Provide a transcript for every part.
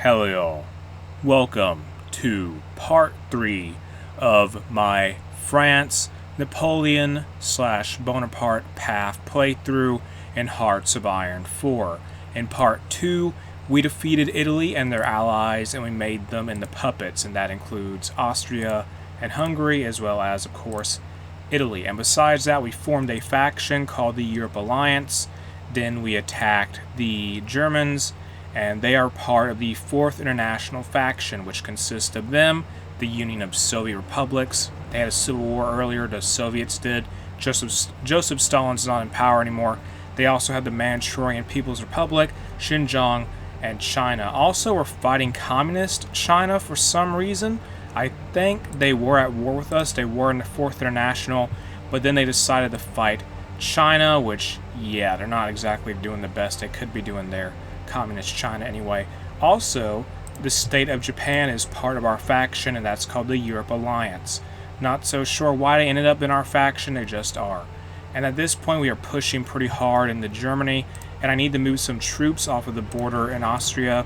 Hello, y'all. Welcome to part 3 of my France, Napoleon / Bonaparte path playthrough in Hearts of Iron 4. In part 2, we defeated Italy and their allies, and we made them into puppets, and that includes Austria and Hungary, as well as, of course, Italy. And besides that, we formed a faction called the Europe Alliance. Then we attacked the Germans, and they are part of the Fourth International Faction, which consists of them, the Union of Soviet Republics. They had a civil war earlier, the Soviets did. Joseph Stalin's not in power anymore. They also had the Manchurian People's Republic, Xinjiang, and China. Also, we're fighting Communist China for some reason. I think they were at war with us. They were in the Fourth International, but then they decided to fight China, which, yeah, they're not exactly doing the best they could be doing there. Communist China anyway. Also, the state of Japan is part of our faction, and that's called the Europe Alliance. Not so sure why they ended up in our faction, they just are. And at this point we are pushing pretty hard into Germany, and I need to move some troops off of the border in Austria,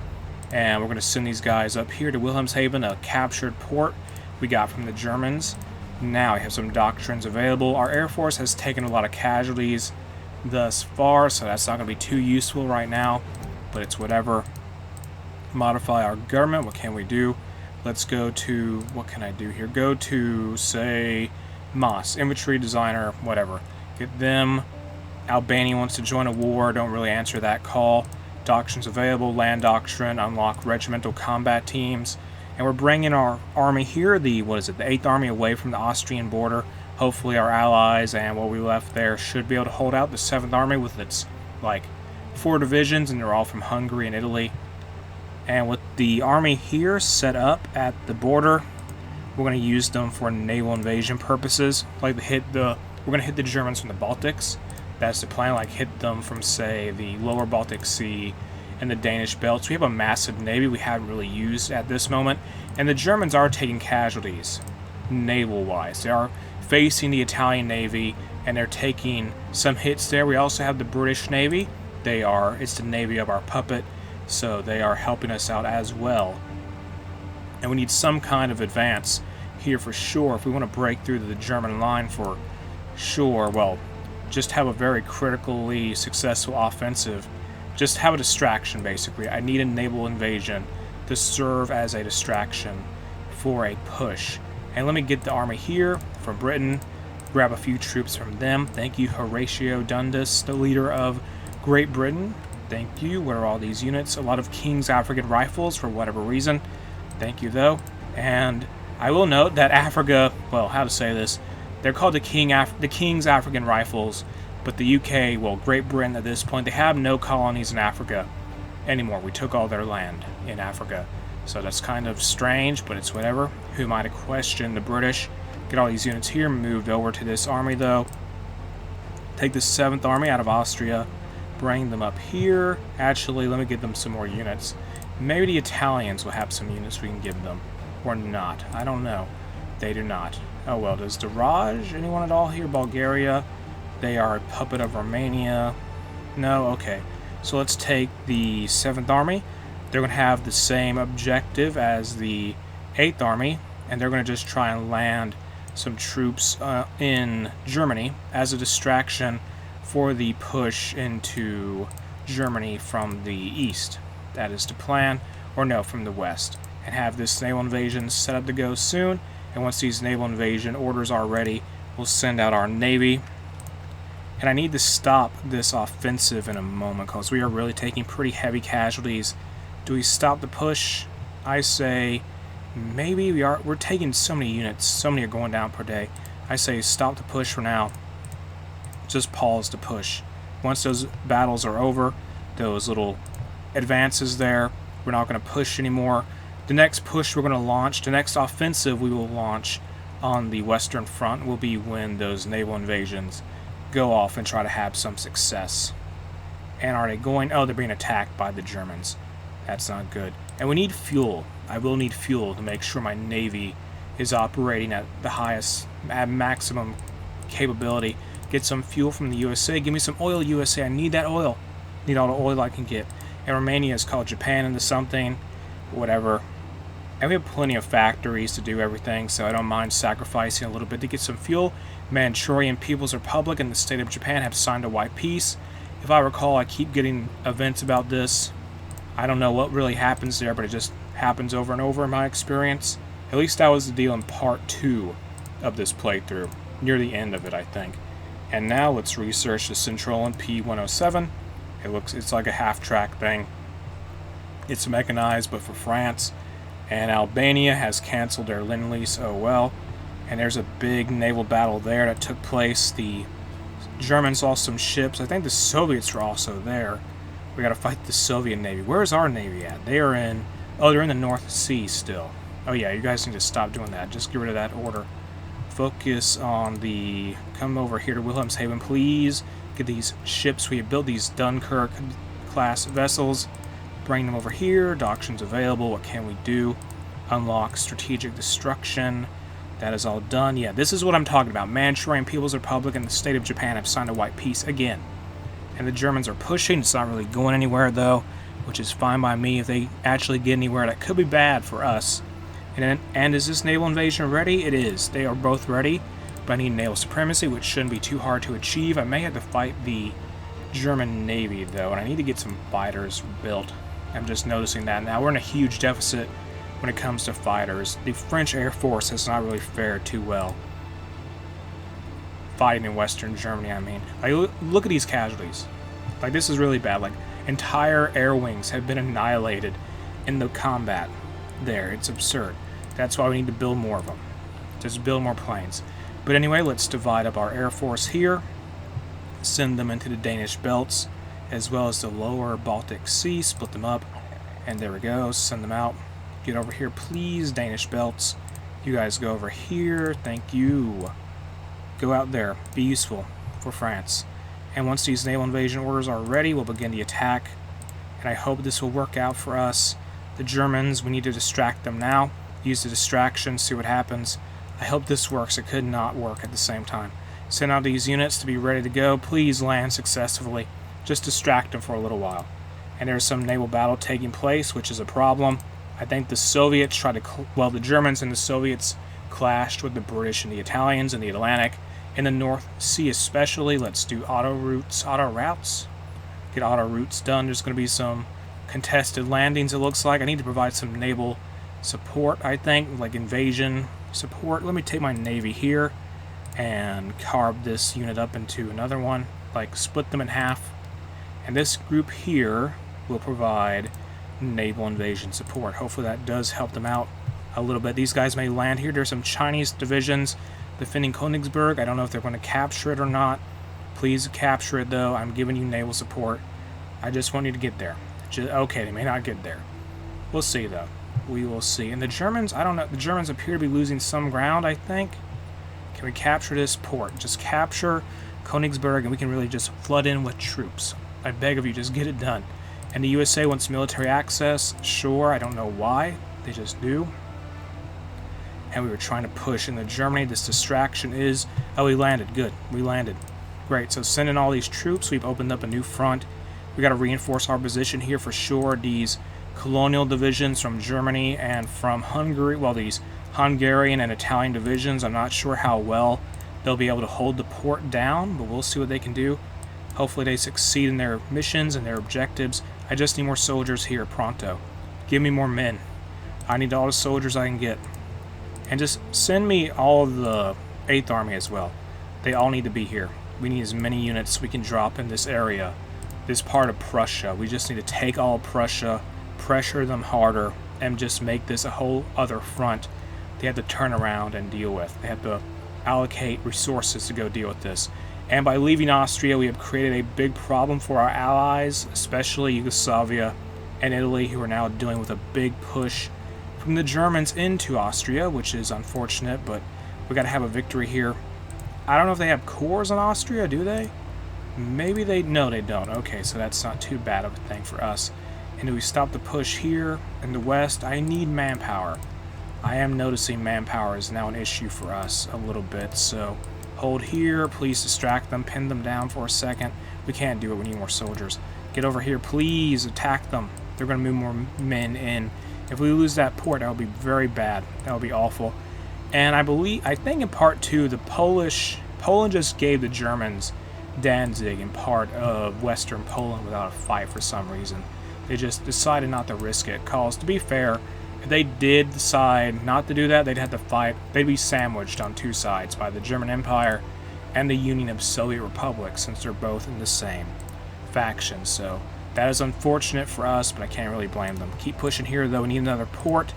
and we're going to send these guys up here to Wilhelmshaven, a captured port we got from the Germans. Now we have some doctrines available. Our Air Force has taken a lot of casualties thus far, so that's not going to be too useful right now, but it's whatever. Modify our government. What can we do? Let's go to, what can I do here? Go to, say, Moss, infantry designer, whatever. Get them. Albania wants to join a war. Don't really answer that call. Doctrines available. Land doctrine. Unlock regimental combat teams. And we're bringing our army here, the 8th Army, away from the Austrian border. Hopefully our allies and what we left there should be able to hold out. The 7th Army with its, 4 divisions, and they're all from Hungary and Italy. And with the army here set up at the border, we're going to use them for naval invasion purposes. We're going to hit the Germans from the Baltics. That's the plan. Hit them from, say, the lower Baltic Sea and the Danish belts. We have a massive navy we haven't really used at this moment, and the Germans are taking casualties naval-wise. They are facing the Italian Navy, and they're taking some hits there. We also have the British Navy. It's the navy of our puppet, so they are helping us out as well. And we need some kind of advance here for sure if we want to break through the German line for sure. Well, just have a very critically successful offensive. Just have a distraction, basically. I need a naval invasion to serve as a distraction for a push. And let me get the army here from Britain, grab a few troops from them. Thank you, Horatio Dundas, the leader of Great Britain. Thank you. What are all these units? A lot of King's African rifles for whatever reason. Thank you, though. And I will note that Africa, well, how to say this, they're called the King's African rifles, but the UK, well, Great Britain at this point, they have no colonies in Africa anymore. We took all their land in Africa. So that's kind of strange, but it's whatever. Who might have questioned the British? Get all these units here moved over to this army, though. Take the 7th Army out of Austria. Bring them up here. Actually, let me get them some more units. Maybe the Italians will have some units we can give them. Or not. I don't know. They do not. Oh well, does Daraj, anyone at all here? Bulgaria. They are a puppet of Romania. No? Okay. So let's take the 7th Army. They're going to have the same objective as the 8th Army, and they're going to just try and land some troops in Germany as a distraction for the push into Germany from the east. That is the plan, or no, from the west. And have this naval invasion set up to go soon, and once these naval invasion orders are ready, we'll send out our navy. And I need to stop this offensive in a moment, because we are really taking pretty heavy casualties. Do we stop the push? I say maybe we are. We're taking so many units, so many are going down per day. I say stop the push for now. Just pause the push. Once those battles are over, those little advances there, we're not going to push anymore. The next push we're going to launch, the next offensive we will launch on the Western Front will be when those naval invasions go off and try to have some success. And are they going? Oh, they're being attacked by the Germans. That's not good. And we need fuel. I will need fuel to make sure my navy is operating at the highest, at maximum capability. Get some fuel from the USA. Give me some oil, USA. I need that oil. Need all the oil I can get. And Romania has called Japan into something. whatever. And we have plenty of factories to do everything, so I don't mind sacrificing a little bit to get some fuel. Manchurian People's Republic and the state of Japan have signed a white peace. If I recall, I keep getting events about this. I don't know what really happens there, but it just happens over and over in my experience. At least that was the deal in part 2 of this playthrough, near the end of it, I think. And now let's research the Centrolan P-107. It's like a half-track thing. It's mechanized, but for France. And Albania has canceled their Lend-Lease, oh well. And there's a big naval battle there that took place. The Germans lost some ships. I think the Soviets were also there. We gotta fight the Soviet Navy. Where's our Navy at? They're in the North Sea still. Oh yeah, you guys need to stop doing that. Just get rid of that order. Focus on the... Come over here to Wilhelmshaven, please. Get these ships. We have built these Dunkirk-class vessels. Bring them over here. Doctrines available. What can we do? Unlock strategic destruction. That is all done. Yeah, this is what I'm talking about. Manchurian People's Republic and the state of Japan have signed a white peace again. And the Germans are pushing. It's not really going anywhere, though, which is fine by me. If they actually get anywhere, that could be bad for us. And is this naval invasion ready? It is. They are both ready, but I need naval supremacy, which shouldn't be too hard to achieve. I may have to fight the German Navy, though, and I need to get some fighters built. I'm just noticing that now. We're in a huge deficit when it comes to fighters. The French Air Force has not really fared too well. Fighting in Western Germany, I mean. Like, look at these casualties. Like, this is really bad. Like, entire air wings have been annihilated in the combat there. It's absurd. That's why we need to build more of them. Just build more planes. But anyway, let's divide up our Air Force here. Send them into the Danish belts, as well as the lower Baltic Sea. Split them up. And there we go. Send them out. Get over here, please, Danish belts. You guys go over here. Thank you. Go out there. Be useful for France. And once these naval invasion orders are ready, we'll begin the attack. And I hope this will work out for us. The Germans, we need to distract them now. Use the distraction, see what happens. I hope this works. It could not work at the same time. Send out these units to be ready to go. Please land successfully. Just distract them for a little while. And there's some naval battle taking place, which is a problem. I think the Soviets tried to... the Germans and the Soviets clashed with the British and the Italians in the Atlantic. In the North Sea especially, let's do auto routes. Get auto routes done. There's going to be some contested landings, it looks like. I need to provide some naval support, I think, like invasion support. Let me take my Navy here and carve this unit up into another one, like split them in half. And this group here will provide naval invasion support. Hopefully that does help them out a little bit. These guys may land here. There's some Chinese divisions defending Königsberg. I don't know if they're going to capture it or not. Please capture it, though. I'm giving you naval support. I just want you to get there. Okay, they may not get there. We'll see, though. We will see. And the Germans, I don't know. The Germans appear to be losing some ground, I think. Can we capture this port? Just capture Königsberg, and we can really just flood in with troops. I beg of you, just get it done. And the USA wants military access. Sure, I don't know why. They just do. And we were trying to push into Germany. This distraction is... Oh, we landed. Good. We landed. Great. So sending all these troops, we've opened up a new front. We got to reinforce our position here for sure. These colonial divisions from Germany and from Hungary, well, these Hungarian and Italian divisions, I'm not sure how well they'll be able to hold the port down, but we'll see what they can do. Hopefully they succeed in their missions and their objectives. I just need more soldiers here, pronto. Give me more men. I need all the soldiers I can get. And just send me all of the 8th Army as well. They all need to be here. We need as many units we can drop in this area, this part of Prussia. We just need to take all of Prussia, pressure them harder, and just make this a whole other front they have to turn around and deal with. They have to allocate resources to go deal with this. And by leaving Austria, we have created a big problem for our allies, especially Yugoslavia and Italy, who are now dealing with a big push from the Germans into Austria, which is unfortunate, but we got to have a victory here. I don't know if they have cores in Austria, do they? Maybe they... No, they don't. Okay, so that's not too bad of a thing for us. And do we stop the push here in the west? I need manpower. I am noticing manpower is now an issue for us a little bit, so hold here. Please distract them. Pin them down for a second. We can't do it. We need more soldiers. Get over here, please. Attack them. They're going to move more men in. If we lose that port, that would be very bad. That would be awful. And I think in part 2, Poland just gave the Germans Danzig in part of Western Poland without a fight for some reason. They just decided not to risk it. Cause, to be fair, if they did decide not to do that, they'd have to fight. They'd be sandwiched on two sides by the German Empire and the Union of Soviet Republics, since they're both in the same faction. So that is unfortunate for us, but I can't really blame them. Keep pushing here, though. We need another port.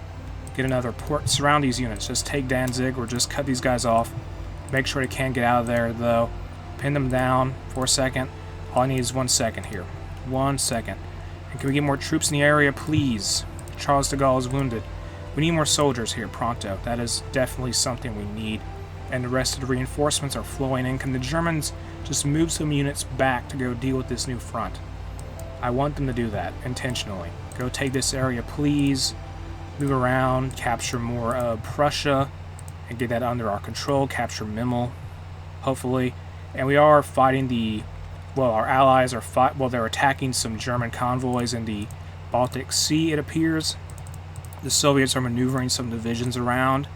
Get another port. Surround these units. Just take Danzig or just cut these guys off. Make sure they can't get out of there, though. Pin them down for a second. All I need is 1 second here. 1 second. And can we get more troops in the area, please? Charles de Gaulle is wounded. We need more soldiers here, pronto. That is definitely something we need. And the rest of the reinforcements are flowing in. Can the Germans just move some units back to go deal with this new front? I want them to do that, intentionally. Go take this area, please. Move around, capture more of Prussia, and get that under our control. Capture Memel, hopefully. And we are fighting our allies are they're attacking some German convoys in the Baltic Sea, it appears. The Soviets are maneuvering some divisions around,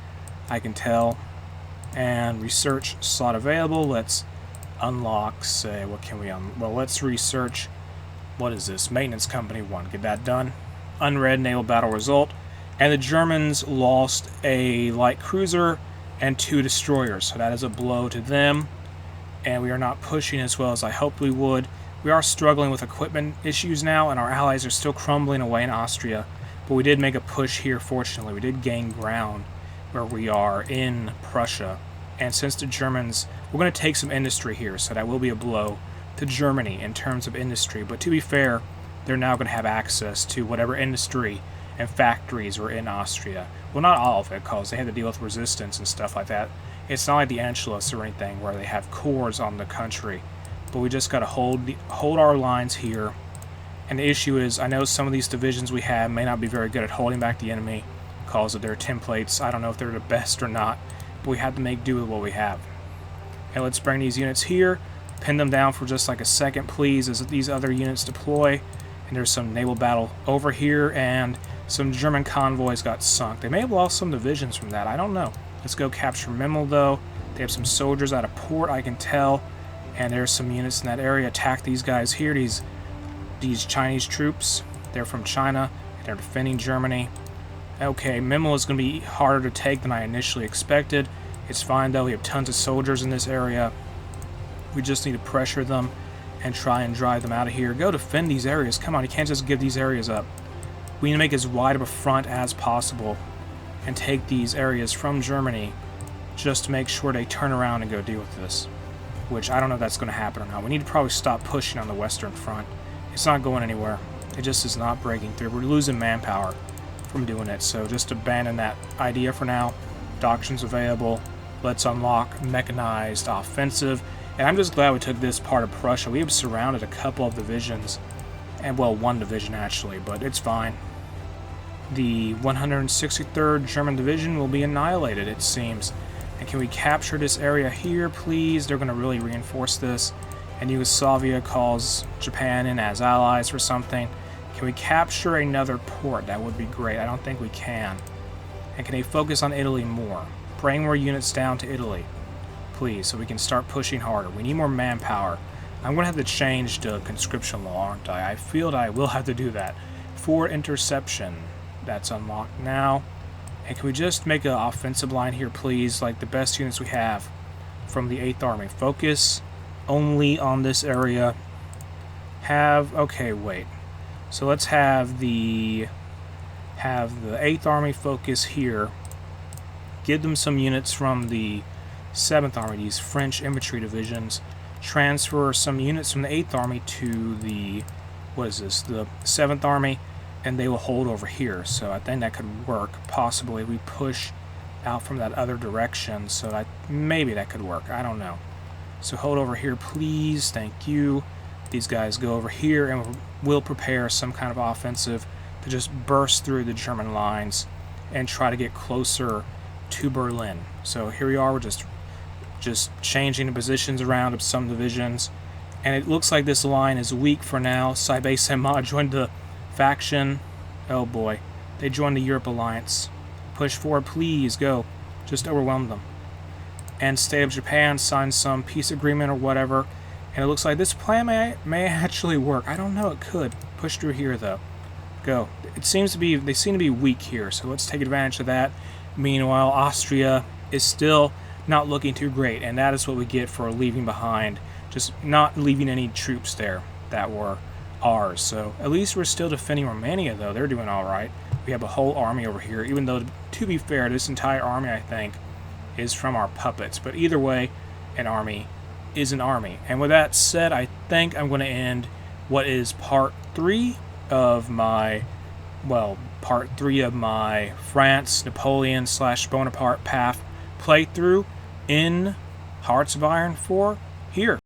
I can tell. And research slot available. Let's unlock, say, what can we let's research. What is this? Maintenance Company 1. Get that done. Unread naval battle result. And the Germans lost a light cruiser and 2 destroyers, so that is a blow to them. And we are not pushing as well as I hoped we would. We are struggling with equipment issues now, and our allies are still crumbling away in Austria. But we did make a push here, fortunately. We did gain ground where we are in Prussia. And since the Germans... We're going to take some industry here, so that will be a blow to Germany in terms of industry. But to be fair, they're now going to have access to whatever industry and factories were in Austria. Well, not all of it, because they had to deal with resistance and stuff like that. It's not like the Anschluss or anything where they have cores on the country. But we just got to hold our lines here. And the issue is, I know some of these divisions we have may not be very good at holding back the enemy because of their templates. I don't know if they're the best or not, but we have to make do with what we have. And let's bring these units here, pin them down for just like a second, please, as these other units deploy. And there's some naval battle over here, and some German convoys got sunk. They may have lost some divisions from that. I don't know. Let's go capture Memel, though. They have some soldiers out of port, I can tell. And there's some units in that area. Attack these guys here. These Chinese troops. They're from China. And they're defending Germany. Okay, Memel is going to be harder to take than I initially expected. It's fine, though. We have tons of soldiers in this area. We just need to pressure them and try and drive them out of here. Go defend these areas. Come on, you can't just give these areas up. We need to make as wide of a front as possible and take these areas from Germany just to make sure they turn around and go deal with this. Which, I don't know if that's going to happen or not. We need to probably stop pushing on the Western Front. It's not going anywhere. It just is not breaking through. We're losing manpower from doing it, so just abandon that idea for now. Doctrines available. Let's unlock mechanized offensive. And I'm just glad we took this part of Prussia. We have surrounded a couple of divisions. And, well, one division, actually, but it's fine. The 163rd German Division will be annihilated, it seems. And can we capture this area here, please? They're going to really reinforce this. And Yugoslavia calls Japan in as allies or something. Can we capture another port? That would be great. I don't think we can. And can they focus on Italy more? Bring more units down to Italy, please, so we can start pushing harder. We need more manpower. I'm going to have to change the conscription law, aren't I? I feel that I will have to do that. For interception. That's unlocked now. And can we just make an offensive line here, please? Like the best units we have from the 8th Army. Focus only on this area. Okay, wait. So let's have the 8th Army focus here. Give them some units from the 7th Army, these French infantry divisions. Transfer some units from the 8th Army to the, the 7th Army, and they will hold over here. So I think that could work. Possibly we push out from that other direction, so maybe that could work. I don't know. So hold over here, please. Thank you. These guys go over here, and we'll prepare some kind of offensive to just burst through the German lines and try to get closer to Berlin. So here we are. We're just changing the positions around of some divisions, and it looks like this line is weak for now. Saibei Sema joined the faction. Oh boy. They joined the Europe alliance. Push forward, please, go. Just overwhelm them. And State of Japan signed some peace agreement or whatever. And it looks like this plan may actually work. I don't know, it could. Push through here, though. Go. They seem to be weak here, so let's take advantage of that. Meanwhile, Austria is still not looking too great, and that is what we get for leaving behind. Just not leaving any troops there that were ours. So at least we're still defending Romania, though. They're doing all right. We have a whole army over here, even though, to be fair, this entire army, I think, is from our puppets. But either way, an army is an army. And with that said, I think I'm going to end what is part 3 of my, France, Napoleon / Bonaparte path playthrough in Hearts of Iron 4 here.